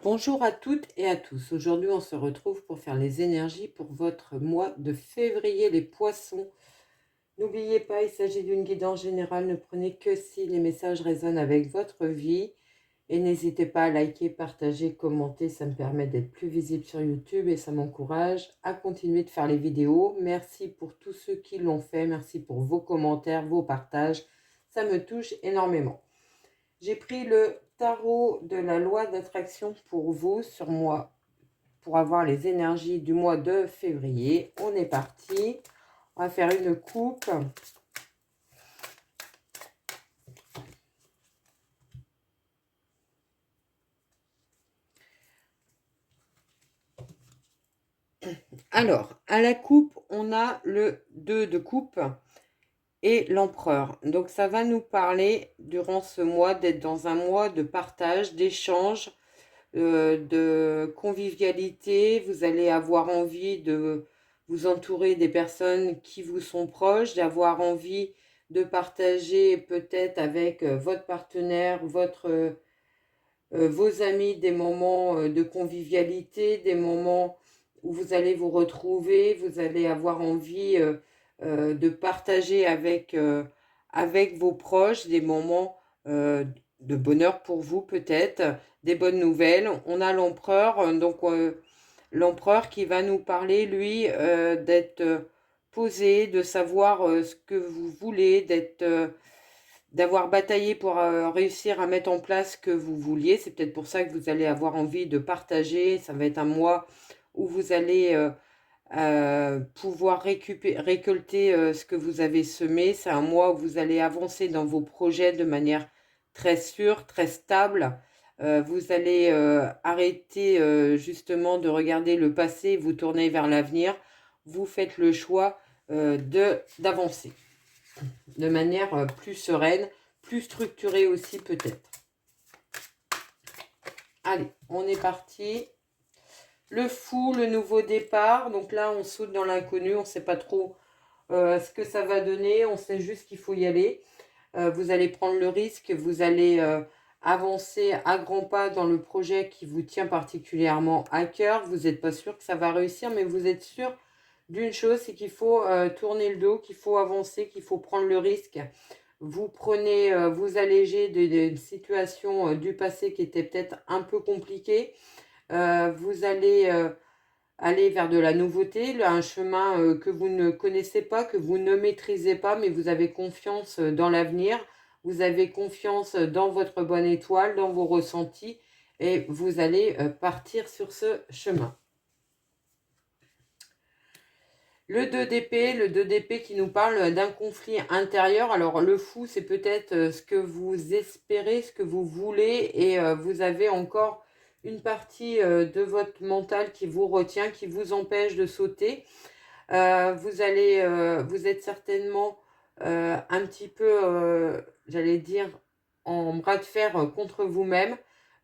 Bonjour à toutes et à tous. Aujourd'hui, on se retrouve pour faire les énergies pour votre mois de février, les poissons. N'oubliez pas, il s'agit d'une guidance générale. Ne prenez que si les messages résonnent avec votre vie. Et n'hésitez pas à liker, partager, commenter. Ça me permet d'être plus visible sur YouTube et ça m'encourage à continuer de faire les vidéos. Merci pour tous ceux qui l'ont fait. Merci pour vos commentaires, vos partages. Ça me touche énormément. J'ai pris le tarot de la loi d'attraction pour vous, sur moi, pour avoir les énergies du mois de février. On est parti. On va faire une coupe. Alors, à la coupe, on a le 2 de coupe et l'empereur. Donc, ça va nous parler, durant ce mois, d'être dans un mois de partage, d'échange, de convivialité. Vous allez avoir envie de vous entourer des personnes qui vous sont proches, d'avoir envie de partager peut-être avec votre partenaire, vos amis, des moments de convivialité, des moments où vous allez vous retrouver, vous allez avoir envie de partager avec vos proches des moments de bonheur pour vous peut-être, des bonnes nouvelles. On a l'empereur, donc l'empereur qui va nous parler, lui, d'être posé, de savoir ce que vous voulez, d'avoir bataillé pour réussir à mettre en place ce que vous vouliez. C'est peut-être pour ça que vous allez avoir envie de partager. Ça va être un mois où vous allez pouvoir récolter ce que vous avez semé. C'est un mois où vous allez avancer dans vos projets de manière très sûre, très stable. Vous allez arrêter justement de regarder le passé, vous tourner vers l'avenir. Vous faites le choix d'avancer de manière plus sereine, plus structurée aussi peut-être. Allez, on est parti. Le fou, le nouveau départ. Donc là, on saute dans l'inconnu. On ne sait pas trop ce que ça va donner. On sait juste qu'il faut y aller. Vous allez prendre le risque. Vous allez avancer à grands pas dans le projet qui vous tient particulièrement à cœur. Vous n'êtes pas sûr que ça va réussir, mais vous êtes sûr d'une chose, c'est qu'il faut tourner le dos, qu'il faut avancer, qu'il faut prendre le risque. Vous prenez, vous allégez de situations du passé qui étaient peut-être un peu compliquées. Vous allez aller vers de la nouveauté, un chemin que vous ne connaissez pas, que vous ne maîtrisez pas, mais vous avez confiance dans l'avenir. Vous avez confiance dans votre bonne étoile, dans vos ressentis, et vous allez partir sur ce chemin. Le 2 d'épée, qui nous parle d'un conflit intérieur. Alors le fou, c'est peut-être ce que vous espérez, ce que vous voulez, et vous avez encore une partie de votre mental qui vous retient, qui vous empêche de sauter. Vous êtes certainement un petit peu, j'allais dire, en bras de fer contre vous-même.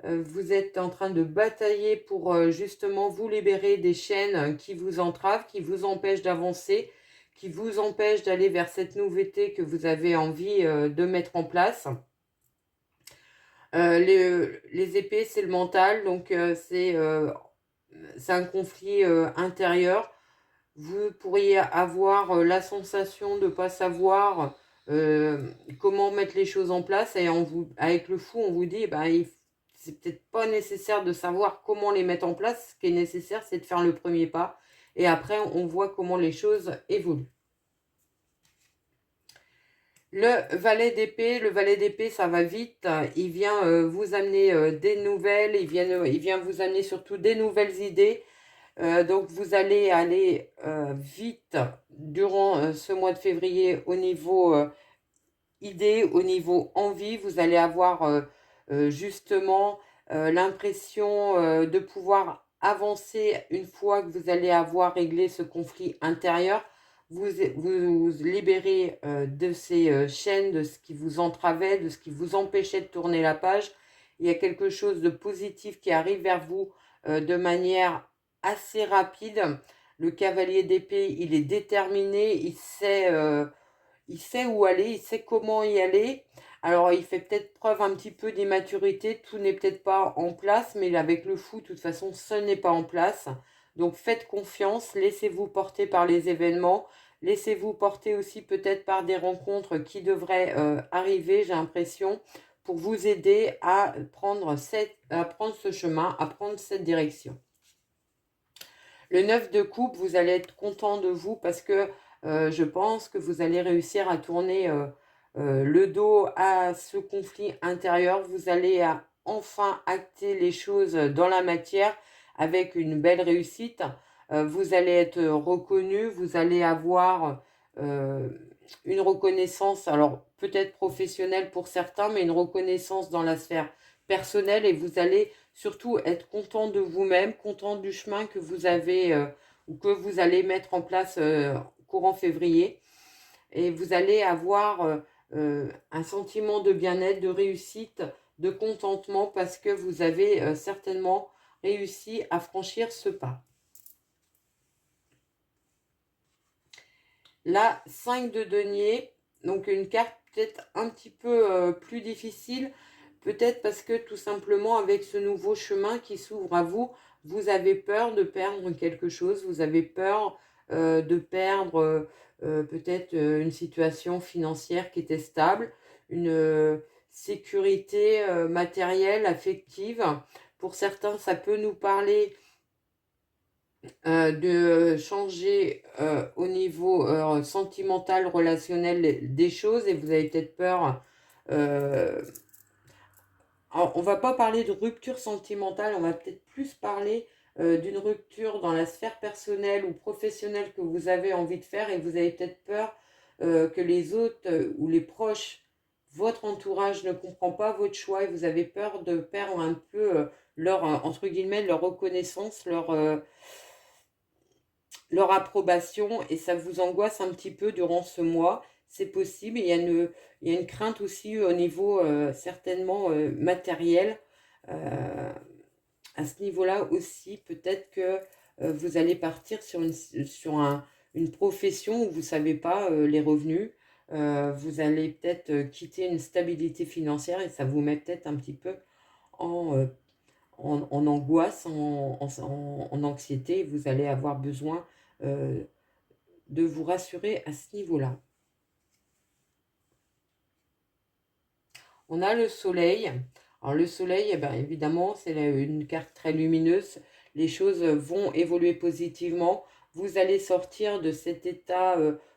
Vous êtes en train de batailler pour justement vous libérer des chaînes qui vous entravent, qui vous empêchent d'avancer, qui vous empêchent d'aller vers cette nouveauté que vous avez envie de mettre en place. Les épées, c'est le mental, donc c'est un conflit intérieur. Vous pourriez avoir la sensation de ne pas savoir comment mettre les choses en place, et avec le fou, on vous dit, bah, c'est peut-être pas nécessaire de savoir comment les mettre en place. Ce qui est nécessaire, c'est de faire le premier pas, et après, on voit comment les choses évoluent. Le valet d'épée, ça va vite. Il vient vous amener des nouvelles, il vient vous amener surtout des nouvelles idées. Donc vous allez aller vite durant ce mois de février au niveau idée, au niveau envie. Vous allez avoir justement l'impression de pouvoir avancer une fois que vous allez avoir réglé ce conflit intérieur. Vous libérez de ces chaînes, de ce qui vous entravait, de ce qui vous empêchait de tourner la page. Il y a quelque chose de positif qui arrive vers vous de manière assez rapide. Le cavalier d'épée, il est déterminé, il sait où aller, il sait comment y aller. Alors, il fait peut-être preuve un petit peu d'immaturité. Tout n'est peut-être pas en place, mais avec le fou, de toute façon, ce n'est pas en place. Donc, faites confiance. Laissez-vous porter par les événements. Laissez-vous porter aussi peut-être par des rencontres qui devraient arriver, j'ai l'impression, pour vous aider à prendre ce chemin, à prendre cette direction. Le 9 de coupe, vous allez être content de vous parce que je pense que vous allez réussir à tourner le dos à ce conflit intérieur. Vous allez enfin acter les choses dans la matière avec une belle réussite. Vous allez être reconnu, vous allez avoir une reconnaissance, alors peut-être professionnelle pour certains, mais une reconnaissance dans la sphère personnelle et vous allez surtout être content de vous-même, content du chemin que vous avez ou que vous allez mettre en place courant février. Et vous allez avoir un sentiment de bien-être, de réussite, de contentement parce que vous avez certainement réussi à franchir ce pas. La 5 de denier, donc une carte peut-être un petit peu plus difficile, peut-être parce que tout simplement avec ce nouveau chemin qui s'ouvre à vous, vous avez peur de perdre quelque chose, vous avez peur de perdre peut-être une situation financière qui était stable, une sécurité matérielle, affective. Pour certains, ça peut nous parler de changer au niveau sentimental, relationnel des choses et vous avez peut-être peur. Alors, on va pas parler de rupture sentimentale, on va peut-être plus parler d'une rupture dans la sphère personnelle ou professionnelle que vous avez envie de faire et vous avez peut-être peur que les autres ou les proches, votre entourage ne comprend pas votre choix et vous avez peur de perdre un peu leur, entre guillemets, leur reconnaissance, leur approbation et ça vous angoisse un petit peu durant ce mois. C'est possible. Il y a une crainte aussi au niveau certainement matériel. À ce niveau-là aussi, peut-être que vous allez partir sur une profession où vous ne savez pas les revenus. Vous allez peut-être quitter une stabilité financière et ça vous met peut-être un petit peu en, en angoisse, en anxiété. Vous allez avoir besoin euh, de vous rassurer à ce niveau-là. On a le soleil. Alors le soleil, eh bien, évidemment, c'est une carte très lumineuse. Les choses vont évoluer positivement. Vous allez sortir de cet état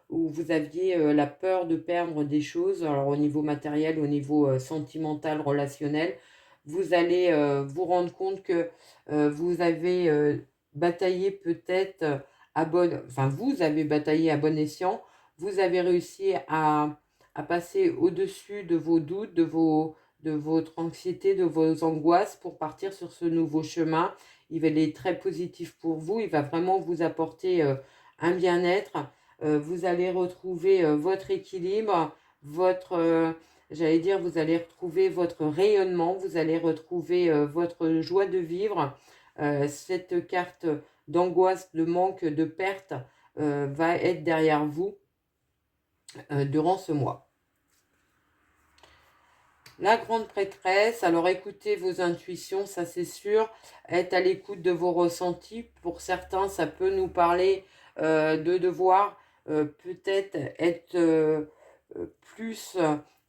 où vous aviez la peur de perdre des choses, alors au niveau matériel, au niveau sentimental, relationnel. Vous allez vous rendre compte que vous avez bataillé peut-être vous avez bataillé à bon escient. Vous avez réussi à passer au-dessus de vos doutes, de votre anxiété, de vos angoisses pour partir sur ce nouveau chemin. Il va être très positif pour vous, il va vraiment vous apporter un bien-être. Vous allez retrouver votre équilibre, j'allais dire, vous allez retrouver votre rayonnement, vous allez retrouver votre joie de vivre. Cette carte d'angoisse, de manque, de perte va être derrière vous durant ce mois. La grande prêtresse, alors écoutez vos intuitions, ça c'est sûr, être à l'écoute de vos ressentis. Pour certains, ça peut nous parler de devoir peut-être être plus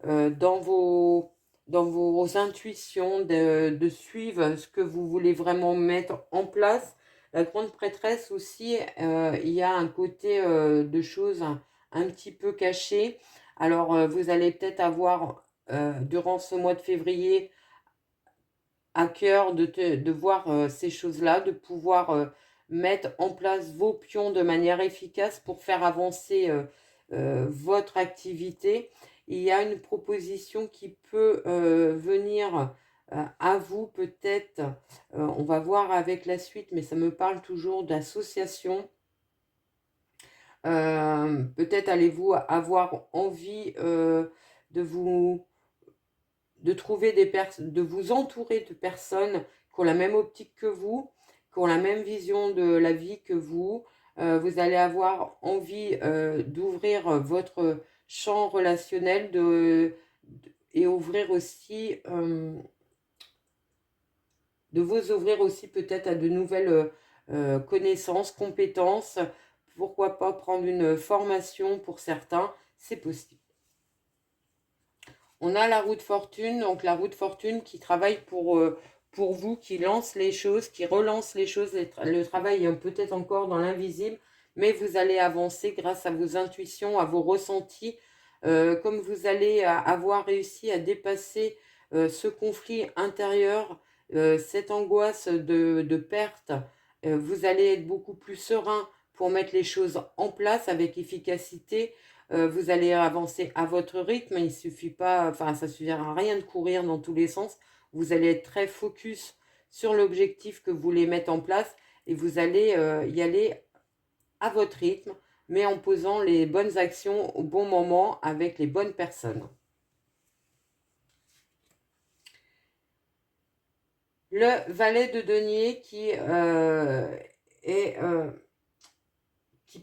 dans vos intuitions, de suivre ce que vous voulez vraiment mettre en place. La grande prêtresse aussi, il y a un côté de choses un petit peu cachées. Alors, vous allez peut-être avoir durant ce mois de février à cœur de voir ces choses-là, de pouvoir mettre en place vos pions de manière efficace pour faire avancer votre activité. Il y a une proposition qui peut venir à vous peut-être, on va voir avec la suite, mais ça me parle toujours d'association. Peut-être allez-vous avoir envie de trouver de vous entourer de personnes qui ont la même optique que vous, qui ont la même vision de la vie que vous. Vous allez avoir envie d'ouvrir votre champ relationnel, et ouvrir aussi, de vous ouvrir aussi peut-être à de nouvelles connaissances, compétences. Pourquoi pas prendre une formation pour certains, c'est possible. On a la roue de fortune, donc la roue de fortune qui travaille pour vous, qui lance les choses, qui relance les choses. Le travail est peut-être encore dans l'invisible, mais vous allez avancer grâce à vos intuitions, à vos ressentis. Comme vous allez avoir réussi à dépasser ce conflit intérieur, cette angoisse de perte, vous allez être beaucoup plus serein pour mettre les choses en place avec efficacité. Vous allez avancer à votre rythme, il suffit pas, enfin ça suffira à rien de courir dans tous les sens. Vous allez être très focus sur l'objectif que vous voulez mettre en place et vous allez y aller à votre rythme, mais en posant les bonnes actions au bon moment avec les bonnes personnes. Le valet de denier qui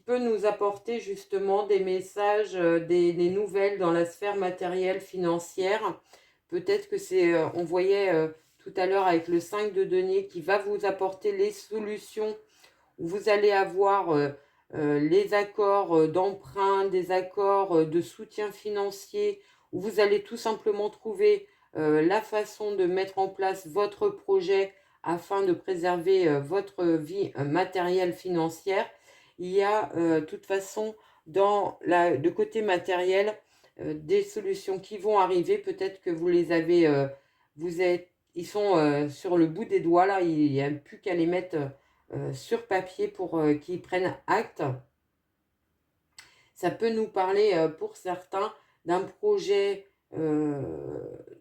peut nous apporter justement des messages, des nouvelles dans la sphère matérielle, financière. Peut-être que c'est, on voyait tout à l'heure avec le 5 de denier qui va vous apporter les solutions où vous allez avoir les accords d'emprunt, des accords de soutien financier, où vous allez tout simplement trouver la façon de mettre en place votre projet afin de préserver votre vie matérielle financière. Il y a de toute façon dans le côté matériel des solutions qui vont arriver. Peut-être que vous les avez, ils sont sur le bout des doigts là, il n'y a plus qu'à les mettre sur papier pour qu'ils prennent acte. Ça peut nous parler pour certains euh,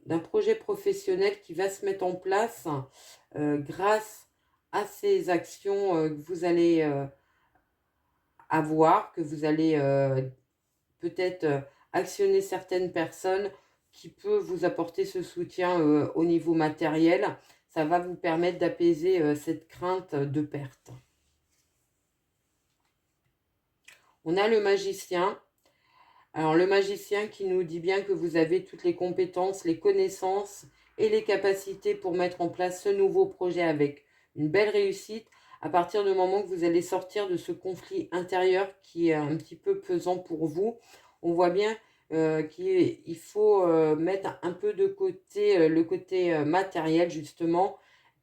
d'un projet professionnel qui va se mettre en place grâce à ces actions que vous allez avoir, que vous allez peut-être actionner certaines personnes qui peuvent vous apporter ce soutien au niveau matériel. Ça va vous permettre d'apaiser cette crainte de perte. On a le magicien. Alors le magicien qui nous dit bien que vous avez toutes les compétences, les connaissances et les capacités pour mettre en place ce nouveau projet avec une belle réussite à partir du moment que vous allez sortir de ce conflit intérieur qui est un petit peu pesant pour vous. On voit bien qu'il faut mettre un peu de côté le côté matériel justement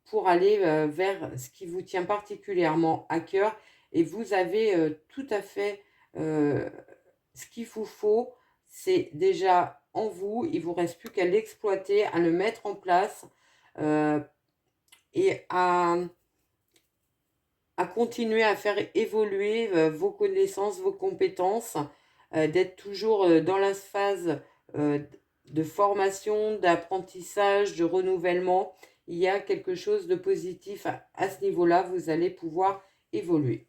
pour aller vers ce qui vous tient particulièrement à cœur et vous avez tout à fait ce qu'il vous faut, c'est déjà en vous, il vous reste plus qu'à l'exploiter, à le mettre en place et à continuer à faire évoluer vos connaissances, vos compétences, d'être toujours dans la phase de formation, d'apprentissage, de renouvellement. Il y a quelque chose de positif à ce niveau-là, vous allez pouvoir évoluer.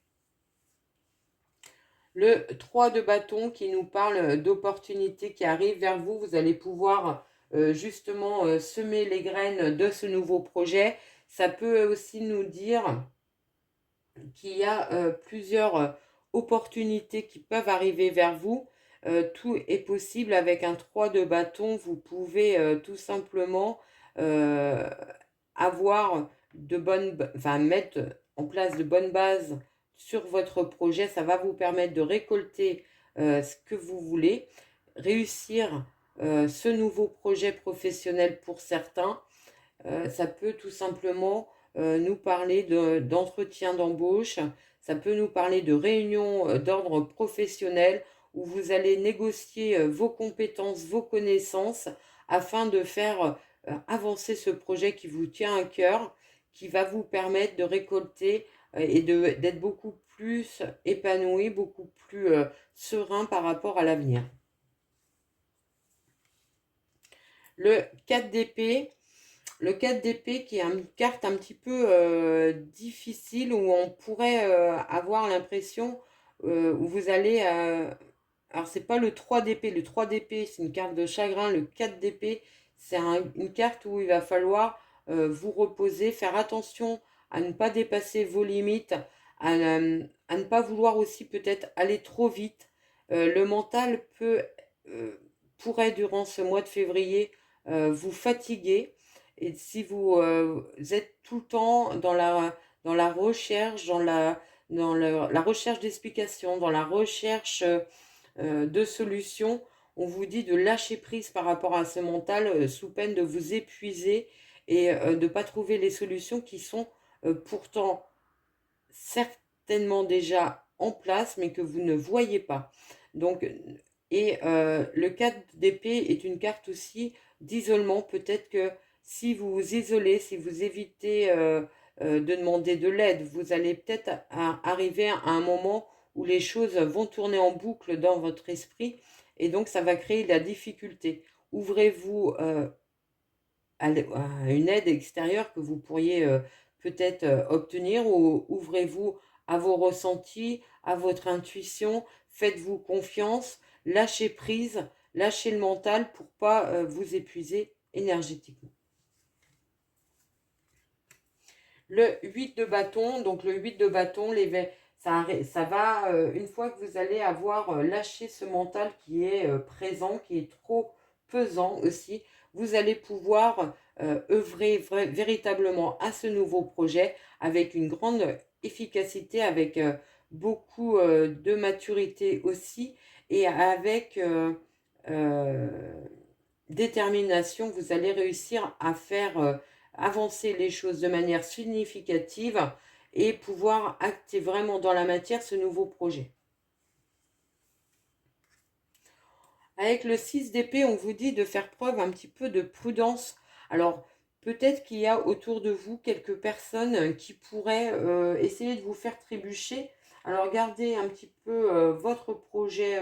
Le 3 de bâton qui nous parle d'opportunités qui arrivent vers vous. Vous allez pouvoir justement semer les graines de ce nouveau projet. Ça peut aussi nous dire qu'il y a plusieurs opportunités qui peuvent arriver vers vous. Tout est possible avec un 3 de bâton. Vous pouvez tout simplement avoir de bonnes, enfin mettre en place de bonnes bases sur votre projet. Ça va vous permettre de récolter ce que vous voulez, réussir ce nouveau projet professionnel pour certains. Ça peut tout simplement nous parler d'entretien d'embauche, ça peut nous parler de réunions d'ordre professionnel où vous allez négocier vos compétences, vos connaissances afin de faire avancer ce projet qui vous tient à cœur, qui va vous permettre de récolter et d'être beaucoup plus épanoui, beaucoup plus serein par rapport à l'avenir. Le 4 d'épée. Le 4 d'épée qui est une carte un petit peu difficile où on pourrait avoir l'impression où vous allez... alors c'est pas le 3 d'épée, le 3 d'épée c'est une carte de chagrin, le 4 d'épée c'est une carte où il va falloir vous reposer, faire attention à ne pas dépasser vos limites, à ne pas vouloir aussi peut-être aller trop vite. Le mental pourrait durant ce mois de février vous fatiguer. Et si vous êtes tout le temps dans la recherche, la recherche d'explications, dans la recherche de solutions, on vous dit de lâcher prise par rapport à ce mental sous peine de vous épuiser et de ne pas trouver les solutions qui sont pourtant certainement déjà en place, mais que vous ne voyez pas. Donc, le 4 d'épée est une carte aussi d'isolement. Peut-être que si vous vous isolez, si vous évitez de demander de l'aide, vous allez peut-être arriver à un moment où les choses vont tourner en boucle dans votre esprit et donc ça va créer de la difficulté. Ouvrez-vous à une aide extérieure que vous pourriez peut-être obtenir, ou ouvrez-vous à vos ressentis, à votre intuition, faites-vous confiance, lâchez prise, lâchez le mental pour pas vous épuiser énergétiquement. Le 8 de bâton, donc le 8 de bâton, ça va, une fois que vous allez avoir lâché ce mental qui est présent, qui est trop pesant aussi, vous allez pouvoir œuvrer véritablement à ce nouveau projet avec une grande efficacité, avec beaucoup de maturité aussi, et avec euh, détermination, vous allez réussir à faire avancer les choses de manière significative et pouvoir acter vraiment dans la matière ce nouveau projet. Avec le 6 d'épée, on vous dit de faire preuve un petit peu de prudence. Alors, peut-être qu'il y a autour de vous quelques personnes qui pourraient essayer de vous faire trébucher. Alors, gardez un petit peu votre projet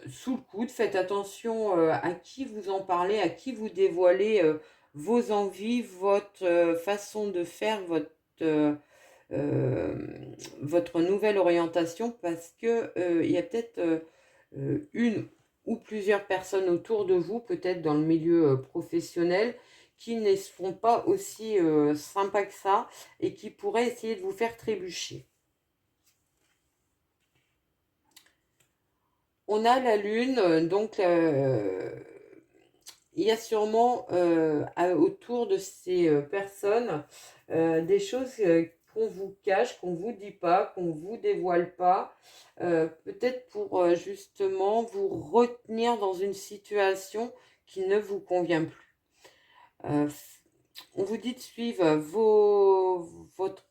sous le coude. Faites attention à qui vous en parlez, à qui vous dévoilez vos envies, votre façon de faire, votre nouvelle orientation, parce que il y a peut-être une ou plusieurs personnes autour de vous, peut-être dans le milieu professionnel, qui ne seront pas aussi sympas que ça et qui pourraient essayer de vous faire trébucher. On a la lune, donc il y a sûrement autour de ces personnes des choses qu'on vous cache, qu'on vous dit pas, qu'on vous dévoile pas, peut-être pour justement vous retenir dans une situation qui ne vous convient plus. On vous dit de suivre votre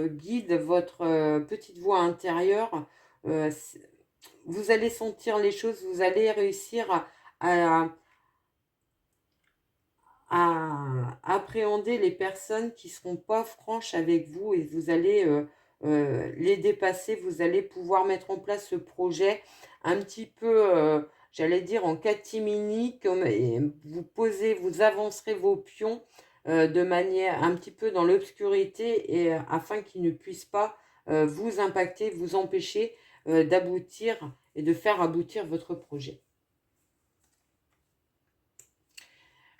guide, votre petite voix intérieure. Vous allez sentir les choses, vous allez réussir à appréhender les personnes qui ne seront pas franches avec vous, et vous allez les dépasser. Vous allez pouvoir mettre en place ce projet un petit peu, j'allais dire en catimini, comme vous avancerez vos pions de manière un petit peu dans l'obscurité, et afin qu'ils ne puissent pas vous impacter, vous empêcher d'aboutir et de faire aboutir votre projet.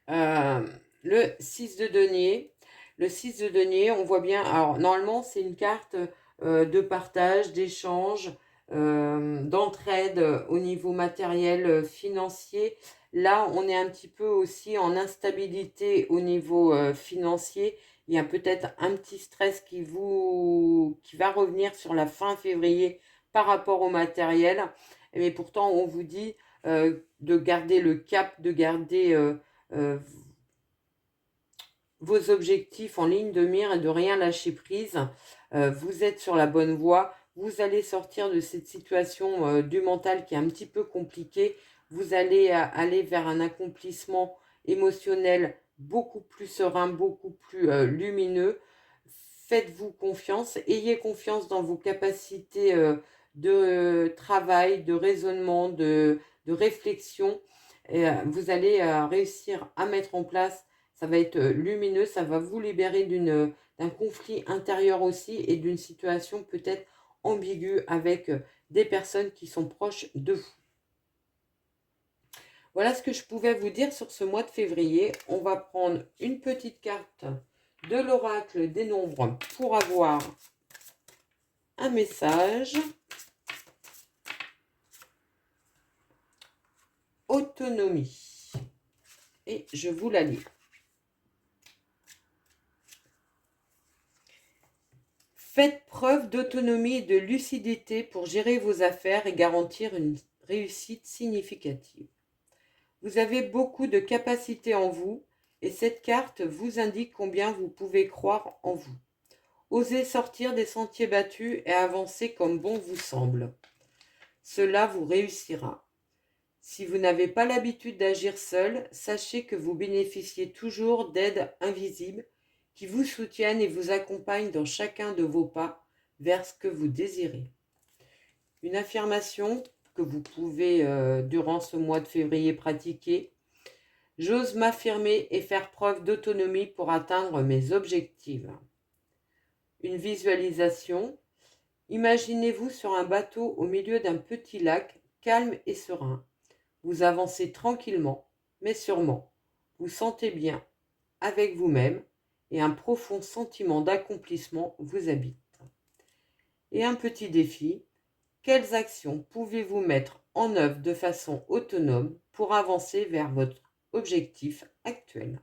Le 6 de denier. Le 6 de denier, on voit bien, alors normalement c'est une carte de partage, d'échange, d'entraide au niveau matériel, financier. Là, on est un petit peu aussi en instabilité au niveau financier. Il y a peut-être un petit stress qui va revenir sur la fin février par rapport au matériel. Mais pourtant, on vous dit de garder le cap, de garder vos objectifs en ligne de mire et de rien lâcher prise. Vous êtes sur la bonne voie. Vous allez sortir de cette situation du mental qui est un petit peu compliquée. Vous allez aller vers un accomplissement émotionnel beaucoup plus serein, beaucoup plus lumineux. Faites-vous confiance. Ayez confiance dans vos capacités de travail, de raisonnement, de réflexion. Et vous allez réussir à mettre en place, ça va être lumineux, ça va vous libérer d'un conflit intérieur aussi, et d'une situation peut-être ambiguë avec des personnes qui sont proches de vous. Voilà ce que je pouvais vous dire sur ce mois de février. On va prendre une petite carte de l'oracle des nombres pour avoir un message. autonomie. Et je vous la lis. Faites preuve d'autonomie et de lucidité pour gérer vos affaires et garantir une réussite significative. Vous avez beaucoup de capacités en vous et cette carte vous indique combien vous pouvez croire en vous. Osez sortir des sentiers battus et avancer comme bon vous semble. Cela vous réussira. Si vous n'avez pas l'habitude d'agir seul, sachez que vous bénéficiez toujours d'aides invisibles qui vous soutiennent et vous accompagnent dans chacun de vos pas vers ce que vous désirez. Une affirmation que vous pouvez, durant ce mois de février, pratiquer. J'ose m'affirmer et faire preuve d'autonomie pour atteindre mes objectifs. Une visualisation. Imaginez-vous sur un bateau au milieu d'un petit lac, calme et serein. Vous avancez tranquillement, mais sûrement. Vous sentez bien avec vous-même et un profond sentiment d'accomplissement vous habite. Et un petit défi, quelles actions pouvez-vous mettre en œuvre de façon autonome pour avancer vers votre objectif actuel?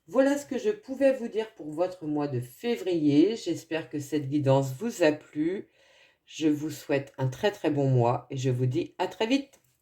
Voilà ce que je pouvais vous dire pour votre mois de février. J'espère que cette guidance vous a plu. Je vous souhaite un très très bon mois et je vous dis à très vite.